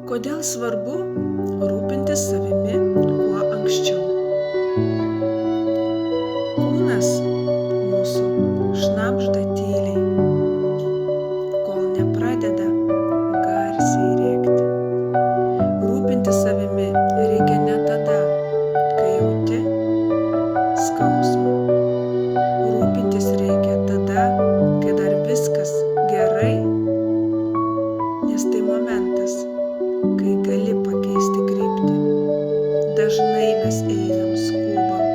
Kodėl svarbu rūpintis savimi kuo anksčiau? Kūnas mūsų šnabžda tyliai, kol nepradeda garsiai rėkti. Rūpintis savimi reikia ne tada, kai jauti skausmą. Rūpintis reikia tada, kai dar viskas gerai, nes tai momentas, kai gali pakeisti kryptį. Dažnai mes einam, skubam,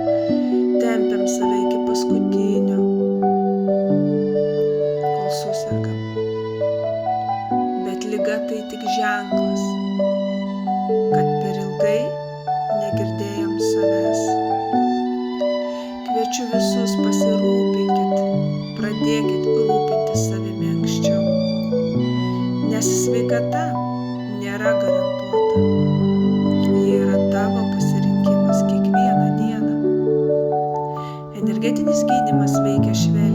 tempiam save iki paskutinio, kol susergam. Bet liga tai tik ženklas, kad per ilgai negirdėjom savęs. Kviečiu visus, pasirūpinkit, pradėkit rūpintis savimi anksčiau, nes sveikata nėra garantuota. Ji yra tavo pasirinkimas kiekvieną dieną. Energetinis gydymas veikia švelniai.